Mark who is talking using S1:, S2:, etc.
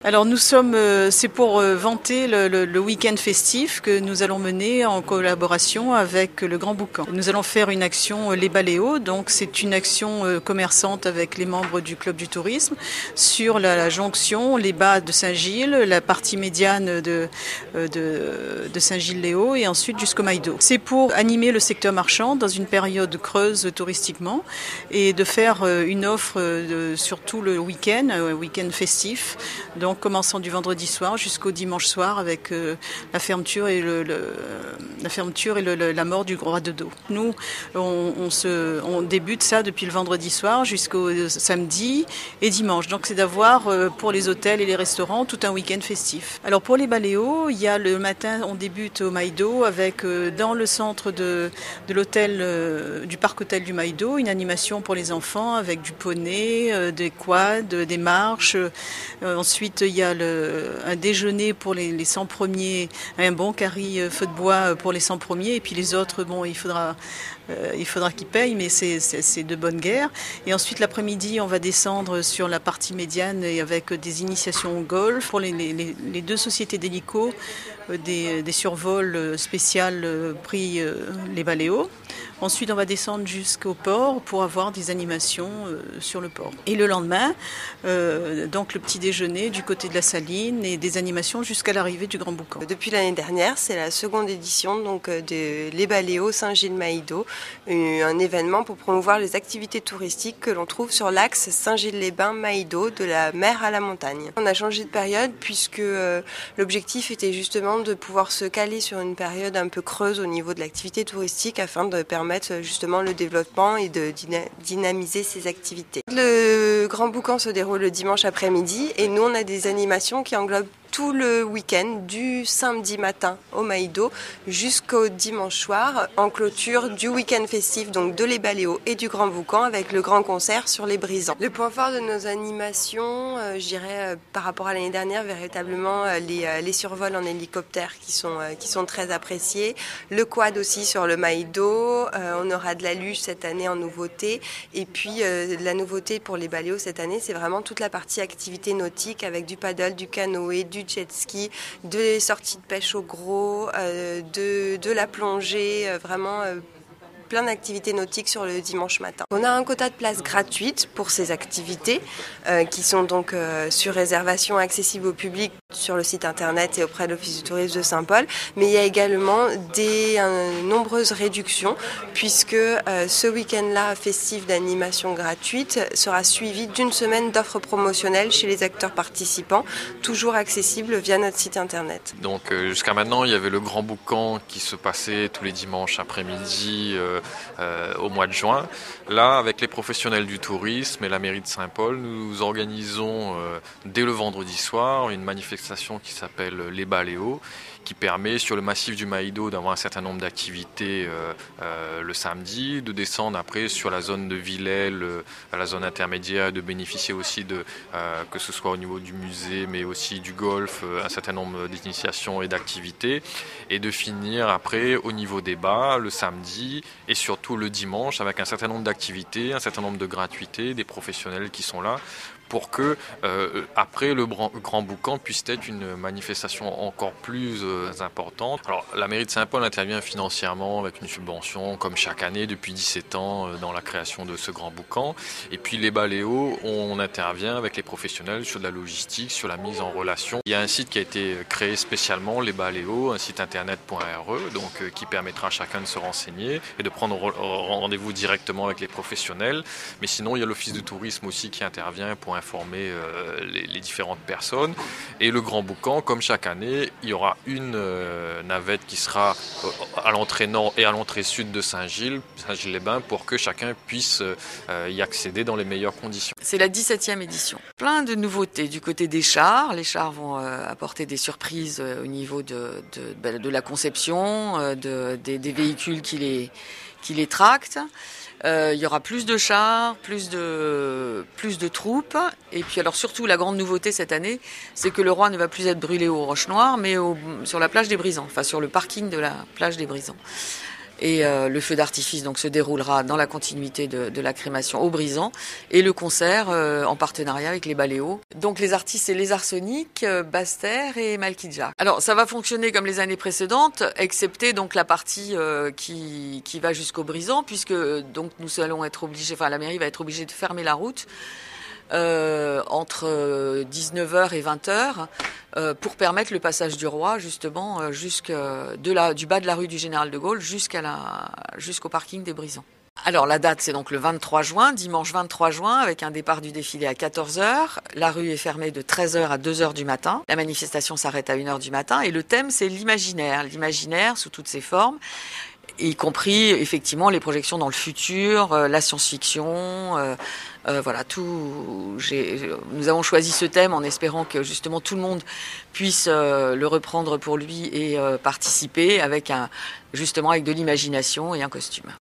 S1: Alors c'est pour vanter le week-end festif que nous allons mener en collaboration avec le Grand Boucan. Nous allons faire une action Les Baléos, donc c'est une action commerçante avec les membres du Club du Tourisme sur la jonction, les bas de Saint-Gilles, la partie médiane de Saint-Gilles-les-Hauts et ensuite jusqu'au Maïdo. C'est pour animer le secteur marchand dans une période creuse touristiquement et de faire une offre sur tout le week-end festif. Donc commençant du vendredi soir jusqu'au dimanche soir avec la fermeture et la mort du roi de dos. Nous, on débute ça depuis le vendredi soir jusqu'au samedi et dimanche. Donc c'est d'avoir pour les hôtels et les restaurants tout un week-end festif. Alors pour les Baléos, il y a le matin, on débute au Maïdo avec dans le centre de l'hôtel du parc hôtel du Maïdo une animation pour les enfants avec du poney, des quads, des marches. Ensuite il y a un déjeuner pour les 100 premiers, un bon carry feu de bois pour les 100 premiers, et puis les autres, bon, il faudra qu'ils payent, mais c'est de bonne guerre. Et ensuite, l'après-midi, on va descendre sur la partie médiane et avec des initiations au golf pour les deux sociétés d'hélico, des survols spéciales prix les Baléos. Ensuite, on va descendre jusqu'au port pour avoir des animations sur le port. Et le lendemain, donc le petit déjeuner du côté de la Saline et des animations jusqu'à l'arrivée du Grand Boucan.
S2: Depuis l'année dernière, c'est la seconde édition donc, de Les Baléos Saint-Gilles-Maïdo, un événement pour promouvoir les activités touristiques que l'on trouve sur l'axe Saint-Gilles-les-Bains-Maïdo, de la mer à la montagne. On a changé de période puisque l'objectif était justement de pouvoir se caler sur une période un peu creuse au niveau de l'activité touristique afin de permettre justement le développement et de dynamiser ces activités. Le Grand Boucan se déroule le dimanche après-midi et nous on a des animations qui englobent tout le week-end, du samedi matin au Maïdo jusqu'au dimanche soir, en clôture du week-end festif donc de Les Baléos et du Grand Boucan avec le grand concert sur les Brisants. Le point fort de nos animations, je dirais par rapport à l'année dernière, véritablement les survols en hélicoptère qui sont très appréciés, le quad aussi sur le Maïdo, on aura de la luge cette année en nouveauté, et puis la nouveauté pour Les Baléos cette année, c'est vraiment toute la partie activité nautique avec du paddle, du canoë, du jet ski, des sorties de pêche au gros, de la plongée, vraiment plein d'activités nautiques sur le dimanche matin. On a un quota de places gratuites pour ces activités qui sont donc sur réservation accessibles au public sur le site internet et auprès de l'Office du tourisme de Saint-Paul, mais il y a également des nombreuses réductions puisque ce week-end-là festif d'animation gratuite sera suivi d'une semaine d'offres promotionnelles chez les acteurs participants, toujours accessibles via notre site internet.
S3: Donc jusqu'à maintenant, il y avait le Grand Boucan qui se passait tous les dimanches après-midi au mois de juin. Là, avec les professionnels du tourisme et la mairie de Saint-Paul, nous organisons dès le vendredi soir une manifestation qui s'appelle Les Baléos, qui permet sur le massif du Maïdo d'avoir un certain nombre d'activités le samedi, de descendre après sur la zone de Villèle, la zone intermédiaire, de bénéficier aussi que ce soit au niveau du musée, mais aussi du golf, un certain nombre d'initiations et d'activités, et de finir après au niveau des bas le samedi et surtout le dimanche avec un certain nombre d'activités, un certain nombre de gratuités, des professionnels qui sont là pour que après le Grand Boucan puisse être une manifestation encore plus importante. Alors la mairie de Saint-Paul intervient financièrement avec une subvention comme chaque année depuis 17 ans dans la création de ce Grand Boucan, et puis les Baléos, on intervient avec les professionnels sur de la logistique, sur la mise en relation. Il y a un site qui a été créé spécialement, les Baléos, un site internet.re, donc qui permettra à chacun de se renseigner et de prendre rendez-vous directement avec les professionnels, mais sinon il y a l'office de tourisme aussi qui intervient pour informer les différentes personnes. Et le Grand Boucan, comme chaque année, il y aura une navette qui sera à l'entrée nord et à l'entrée sud de Saint-Gilles-les-Bains, pour que chacun puisse y accéder dans les meilleures conditions.
S4: C'est la 17e édition. Plein de nouveautés du côté des chars. Les chars vont apporter des surprises au niveau de la conception, des véhicules qui les tractent. Il y aura plus de chars, plus de troupes. Et puis alors surtout la grande nouveauté cette année, c'est que le roi ne va plus être brûlé aux Roches Noires, mais sur la plage des Brisants, enfin sur le parking de la plage des Brisants. Et le feu d'artifice donc se déroulera dans la continuité de la crémation au Brisant et le concert en partenariat avec les Baléos. Donc les artistes c'est les Arsenic, Basse-Terre et Malkidja. Alors ça va fonctionner comme les années précédentes, excepté donc la partie qui va jusqu'au Brisant, puisque donc nous allons être obligés, enfin la mairie va être obligée de fermer la route entre 19h et 20h pour permettre le passage du roi justement du bas de la rue du Général de Gaulle jusqu'au parking des Brisants. Alors la date c'est donc le 23 juin, dimanche 23 juin, avec un départ du défilé à 14h. La rue est fermée de 13h à 2h du matin. La manifestation s'arrête à 1h du matin et le thème c'est l'imaginaire sous toutes ses formes, y compris effectivement les projections dans le futur, la science-fiction, voilà tout. Nous avons choisi ce thème en espérant que justement tout le monde puisse le reprendre pour lui et participer avec de l'imagination et un costume.